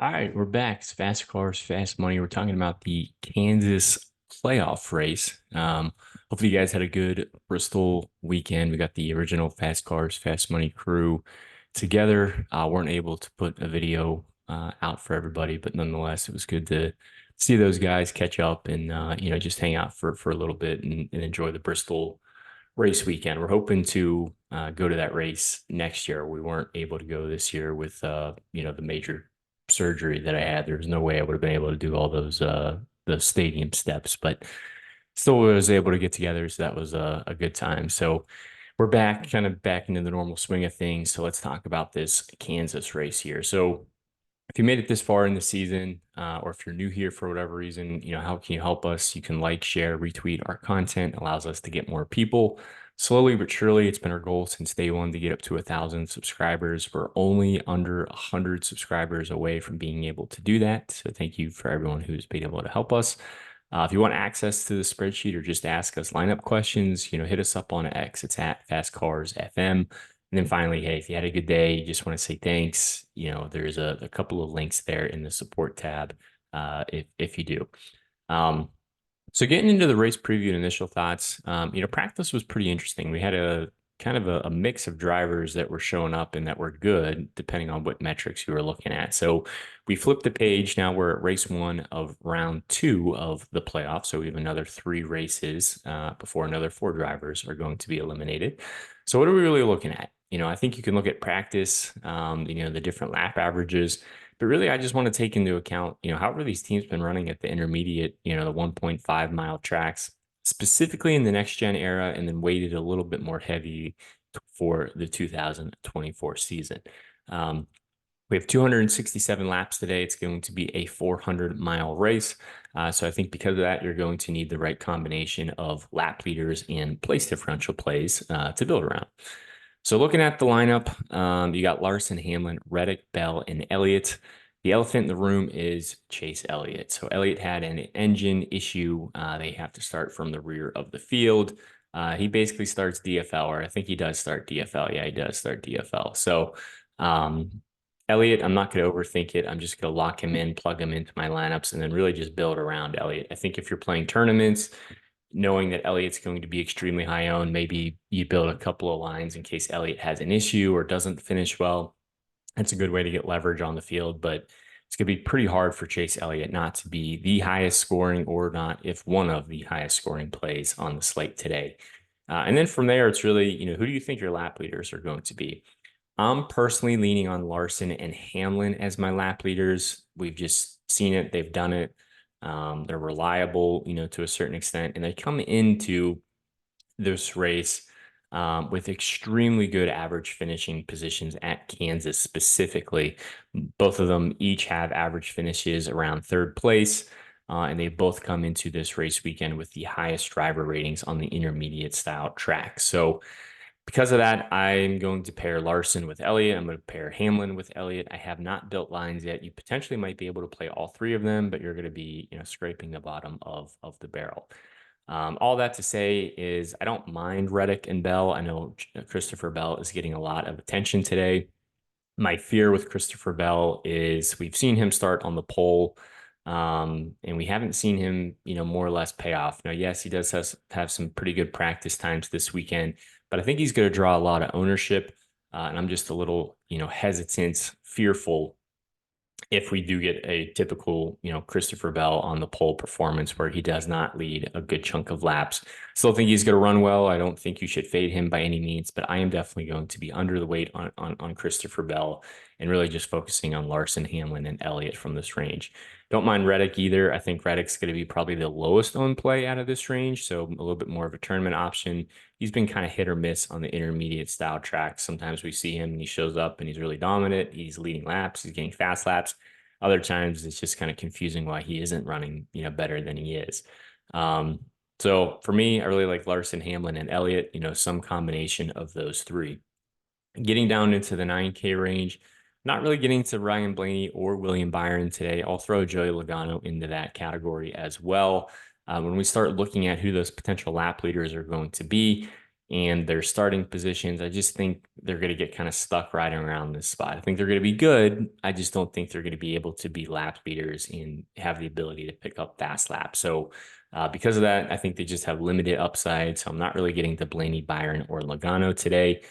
All right, we're back. It's Fast Cars, Fast Money. We're talking about the Kansas playoff race. Hopefully, you guys had a good Bristol weekend. We got the original Fast Cars, Fast Money crew together. Weren't able to put a video out for everybody, but nonetheless, it was good to see those guys catch up and just hang out for a little bit and enjoy the Bristol race weekend. We're hoping to go to that race next year. We weren't able to go this year with the major surgery that I had. There was no way I would have been able to do all the stadium steps, but still was able to get together. So that was a good time. So we're back, kind of back into the normal swing of things. So let's talk about this Kansas race here. So if you made it this far in the season, or if you're new here for whatever reason, how can you help us? You can like, share, retweet our content. Allows us to get more people. Slowly but surely, it's been our goal since day one to get up to 1,000 subscribers. We're only under 100 subscribers away from being able to do that. So thank you for everyone who's been able to help us. If you want access to the spreadsheet or just ask us lineup questions, hit us up on X. It's at FastCarsFM. And then finally, hey, if you had a good day, you just want to say thanks, there's a couple of links there in the support tab if you do. So getting into the race preview and initial thoughts, practice was pretty interesting. We had a kind of a mix of drivers that were showing up and that were good, depending on what metrics you were looking at. So we flipped the page. Now we're at race one of round two of the playoffs. So we have another 3 races before another 4 drivers are going to be eliminated. So what are we really looking at? I think you can look at practice, the different lap averages. But really, I just want to take into account, how have these teams been running at the intermediate, the 1.5 mile tracks, specifically in the next gen era, and then weighted a little bit more heavy for the 2024 season. We have 267 laps today. It's going to be a 400-mile race. So I think because of that, you're going to need the right combination of lap leaders and place differential plays to build around. So looking at the lineup, you got Larson, Hamlin, Reddick, Bell, and Elliott. The elephant in the room is Chase Elliott. So Elliott had an engine issue. They have to start from the rear of the field. He basically starts DFL, or I think he does start DFL. Yeah, he does start DFL. So Elliott, I'm not going to overthink it. I'm just going to lock him in, plug him into my lineups, and then really just build around Elliott. I think if you're playing tournaments, knowing that Elliott's going to be extremely high owned, maybe you build a couple of lines in case Elliott has an issue or doesn't finish well. That's a good way to get leverage on the field, but it's going to be pretty hard for Chase Elliott not to be the highest scoring, or not, if one of the highest scoring plays on the slate today. And then from there, it's really, who do you think your lap leaders are going to be? I'm personally leaning on Larson and Hamlin as my lap leaders. We've just seen it. They've done it. They're reliable, to a certain extent, and they come into this race with extremely good average finishing positions at Kansas specifically. Both of them each have average finishes around 3rd place, and they both come into this race weekend with the highest driver ratings on the intermediate style track. So because of that, I'm going to pair Larson with Elliott. I'm going to pair Hamlin with Elliott. I have not built lines yet. You potentially might be able to play all 3 of them, but you're going to be, scraping the bottom of the barrel. All that to say is I don't mind Reddick and Bell. I know Christopher Bell is getting a lot of attention today. My fear with Christopher Bell is we've seen him start on the pole, and we haven't seen him, more or less pay off. Now, yes, he does have some pretty good practice times this weekend, but I think he's going to draw a lot of ownership, and I'm just a little, hesitant, fearful if we do get a typical, Christopher Bell on the pole performance where he does not lead a good chunk of laps. Still think he's going to run well. I don't think you should fade him by any means, but I am definitely going to be under the weight on Christopher Bell and really just focusing on Larson, Hamlin, and Elliott from this range. Don't mind Reddick either. I think Reddick's going to be probably the lowest owned play out of this range, so a little bit more of a tournament option. He's been kind of hit or miss on the intermediate style tracks. Sometimes we see him and he shows up and he's really dominant. He's leading laps. He's getting fast laps. Other times it's just kind of confusing why he isn't running, better than he is. So for me, I really like Larson, Hamlin, and Elliott, some combination of those 3. Getting down into the 9K range, not really getting to Ryan Blaney or William Byron today. I'll throw Joey Logano into that category as well. When we start looking at who those potential lap leaders are going to be, and their starting positions, I just think they're going to get kind of stuck riding around this spot. I think they're going to be good. I just don't think they're going to be able to be lap leaders and have the ability to pick up fast laps. So because of that, I think they just have limited upside. So I'm not really getting to Blaney, Byron, or Logano today.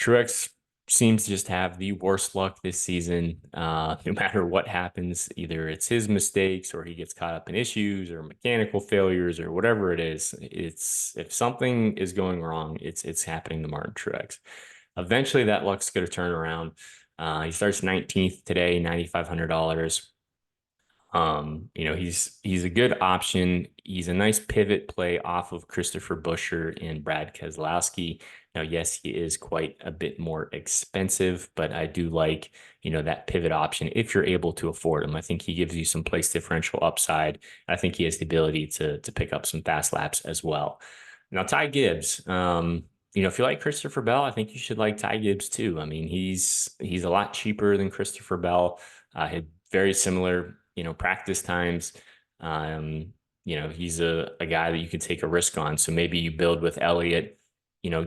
Truex seems to just have the worst luck this season. No matter what happens, either it's his mistakes or he gets caught up in issues or mechanical failures or whatever it is. It's if something is going wrong, it's happening to Martin Truex. Eventually, that luck's going to turn around. He starts 19th today, $9,500. He's a good option. He's a nice pivot play off of Christopher Buescher and Brad Keselowski. Now, yes, he is quite a bit more expensive, but I do like, that pivot option if you're able to afford him. I think he gives you some place differential upside. I think he has the ability to pick up some fast laps as well. Now, Ty Gibbs, if you like Christopher Bell, I think you should like Ty Gibbs too. I mean, he's a lot cheaper than Christopher Bell. Had very similar, practice times. He's a guy that you can take a risk on. So maybe you build with Elliott,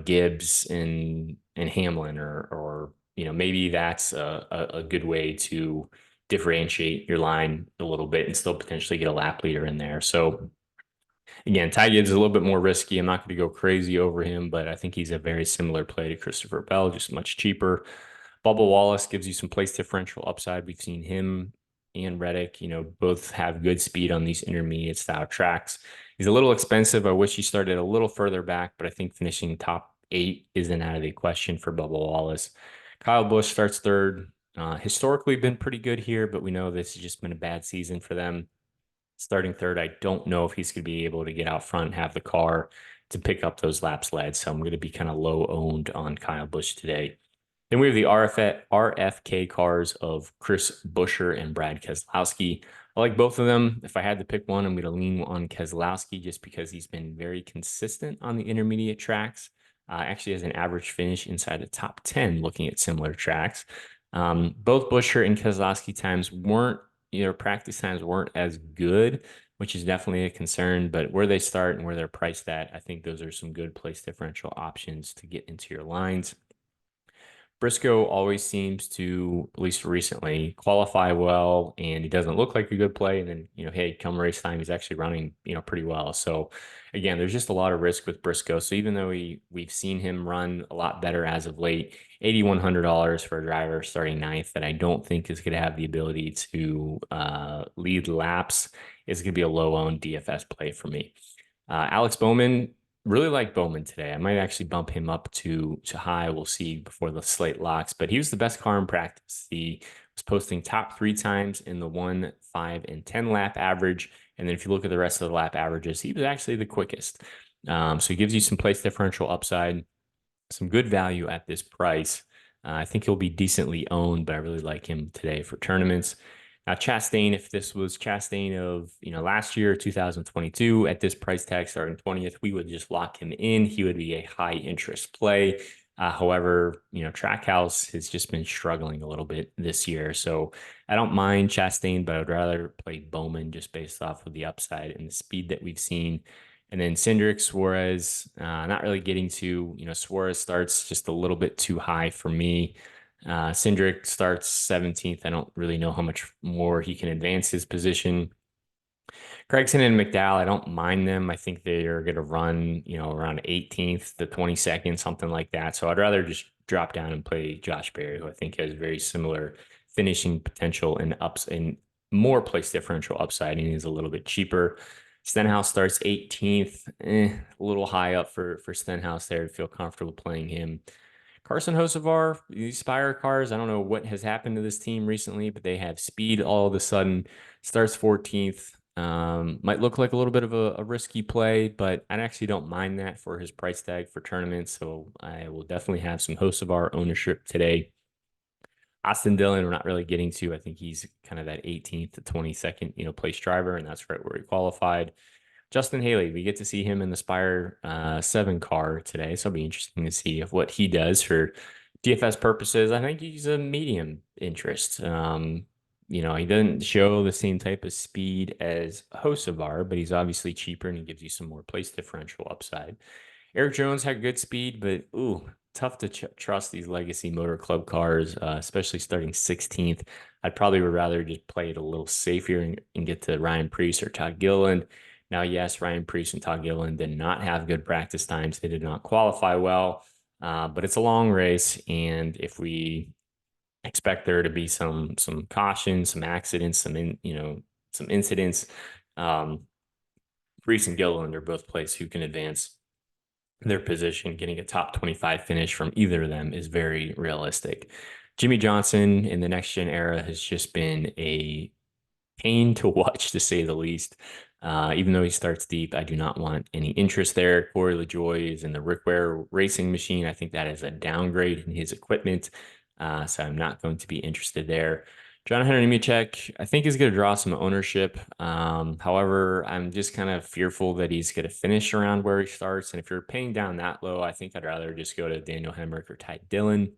Gibbs and Hamlin, or maybe that's a good way to differentiate your line a little bit and still potentially get a lap leader in there. So again, Ty Gibbs is a little bit more risky. I'm not going to go crazy over him, but I think he's a very similar play to Christopher Bell, just much cheaper. Bubba Wallace gives you some place differential upside. We've seen him and Reddick, both have good speed on these intermediate style tracks. He's a little expensive. I wish he started a little further back, but I think finishing top 8 isn't out of the question for Bubba Wallace. Kyle Busch starts third. Historically been pretty good here, but we know this has just been a bad season for them. Starting third, I don't know if he's going to be able to get out front and have the car to pick up those laps led. So I'm going to be kind of low owned on Kyle Busch today. Then we have the RFK cars of Chris Buescher and Brad Keselowski. I like both of them. If I had to pick one, I'm going to lean on Keselowski just because he's been very consistent on the intermediate tracks. Actually has an average finish inside the top 10 looking at similar tracks. Both Buescher and Keselowski times practice times weren't as good, which is definitely a concern, but where they start and where they're priced at, I think those are some good place differential options to get into your lines. Briscoe always seems to, at least recently, qualify well, and he doesn't look like a good play. And then, hey, come race time, he's actually running, pretty well. So again, there's just a lot of risk with Briscoe. So even though we've seen him run a lot better as of late, $8,100 for a driver starting ninth that I don't think is going to have the ability to lead laps is going to be a low-owned DFS play for me. Alex Bowman. Really like Bowman today. I might actually bump him up to high. We'll see before the slate locks, but he was the best car in practice. He was posting top 3 times in the 1, 5, and 10 lap average. And then if you look at the rest of the lap averages, he was actually the quickest. So he gives you some place differential upside, some good value at this price. I think he'll be decently owned, but I really like him today for tournaments. Now, Chastain, if this was Chastain of, last year, 2022, at this price tag starting 20th, we would just lock him in. He would be a high interest play. However, Trackhouse has just been struggling a little bit this year. So I don't mind Chastain, but I'd rather play Bowman just based off of the upside and the speed that we've seen. And then Cindric, Suarez, not really getting to, Suarez starts just a little bit too high for me. Cindric starts 17th. I don't really know how much more he can advance his position. Gregson and McDowell, I don't mind them. I think they are going to run, around 18th to 22nd, something like that. So I'd rather just drop down and play Josh Berry, who I think has very similar finishing potential and ups and more place differential upside, and he's a little bit cheaper. Stenhouse starts 18th, a little high up for Stenhouse there to feel comfortable playing him. Carson Hocevar, these Spire cars, I don't know what has happened to this team recently, but they have speed all of a sudden. Starts 14th. Might look like a little bit of a risky play, but I actually don't mind that for his price tag for tournaments. So I will definitely have some Hocevar ownership today. Austin Dillon, we're not really getting to. I think he's kind of that 18th to 22nd, place driver, and that's right where he qualified. Justin Haley, we get to see him in the Spire 7 car today, so it'll be interesting to see what he does for DFS purposes. I think he's a medium interest. He doesn't show the same type of speed as Hocevar, but he's obviously cheaper and he gives you some more place differential upside. Eric Jones had good speed, but ooh, tough to trust these legacy motor club cars, especially starting 16th. I'd probably would rather just play it a little safer and get to Ryan Preece or Todd Gilliland. Now, yes, Ryan Preece and Todd Gilliland did not have good practice times. They did not qualify well, but it's a long race, and if we expect there to be some caution, some accidents, some incidents, um, Preece and Gilliland are both places who can advance their position. Getting a top 25 finish from either of them is very realistic. Jimmy Johnson in the next gen era has just been a pain to watch, to say the least. Even though he starts deep, I do not want any interest there. Corey LaJoy is in the Rick Ware racing machine. I think that is a downgrade in his equipment. So I'm not going to be interested there. John Henry Nemechek, I think, is going to draw some ownership. However, I'm just kind of fearful that he's going to finish around where he starts. And if you're paying down that low, I think I'd rather just go to Daniel Hemrick or Ty Dillon.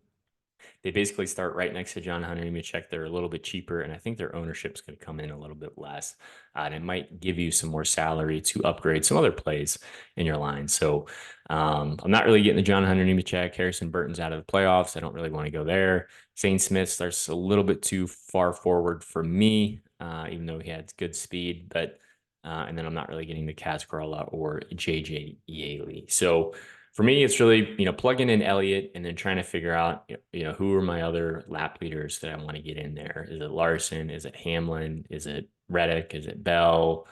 They basically start right next to John Hunter Nemechek. They're a little bit cheaper, and I think their ownership's going to come in a little bit less. And it might give you some more salary to upgrade some other plays in your line. So I'm not really getting the John Hunter Nemechek. Harrison Burton's out of the playoffs. I don't really want to go there. Zane Smith starts a little bit too far forward for me, even though he had good speed. But and then I'm not really getting the Kaz Grala or JJ Yaley. So for me, it's really, plugging in Elliott and then trying to figure out, who are my other lap leaders that I want to get in there. Is it Larson? Is it Hamlin? Is it Reddick? Is it Bell?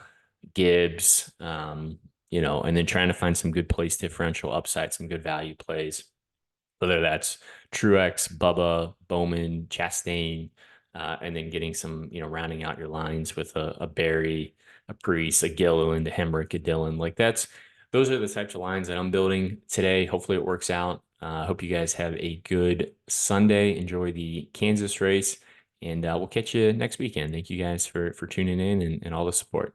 Gibbs? And then trying to find some good place differential upside, some good value plays, whether that's Truex, Bubba, Bowman, Chastain, and then getting some, rounding out your lines with a Barry, a Priest, a Gilliland, a Hemrick, a Dillon. Those are the types of lines that I'm building today. Hopefully it works out. I hope you guys have a good Sunday. Enjoy the Kansas race, and we'll catch you next weekend. Thank you guys for tuning in and all the support.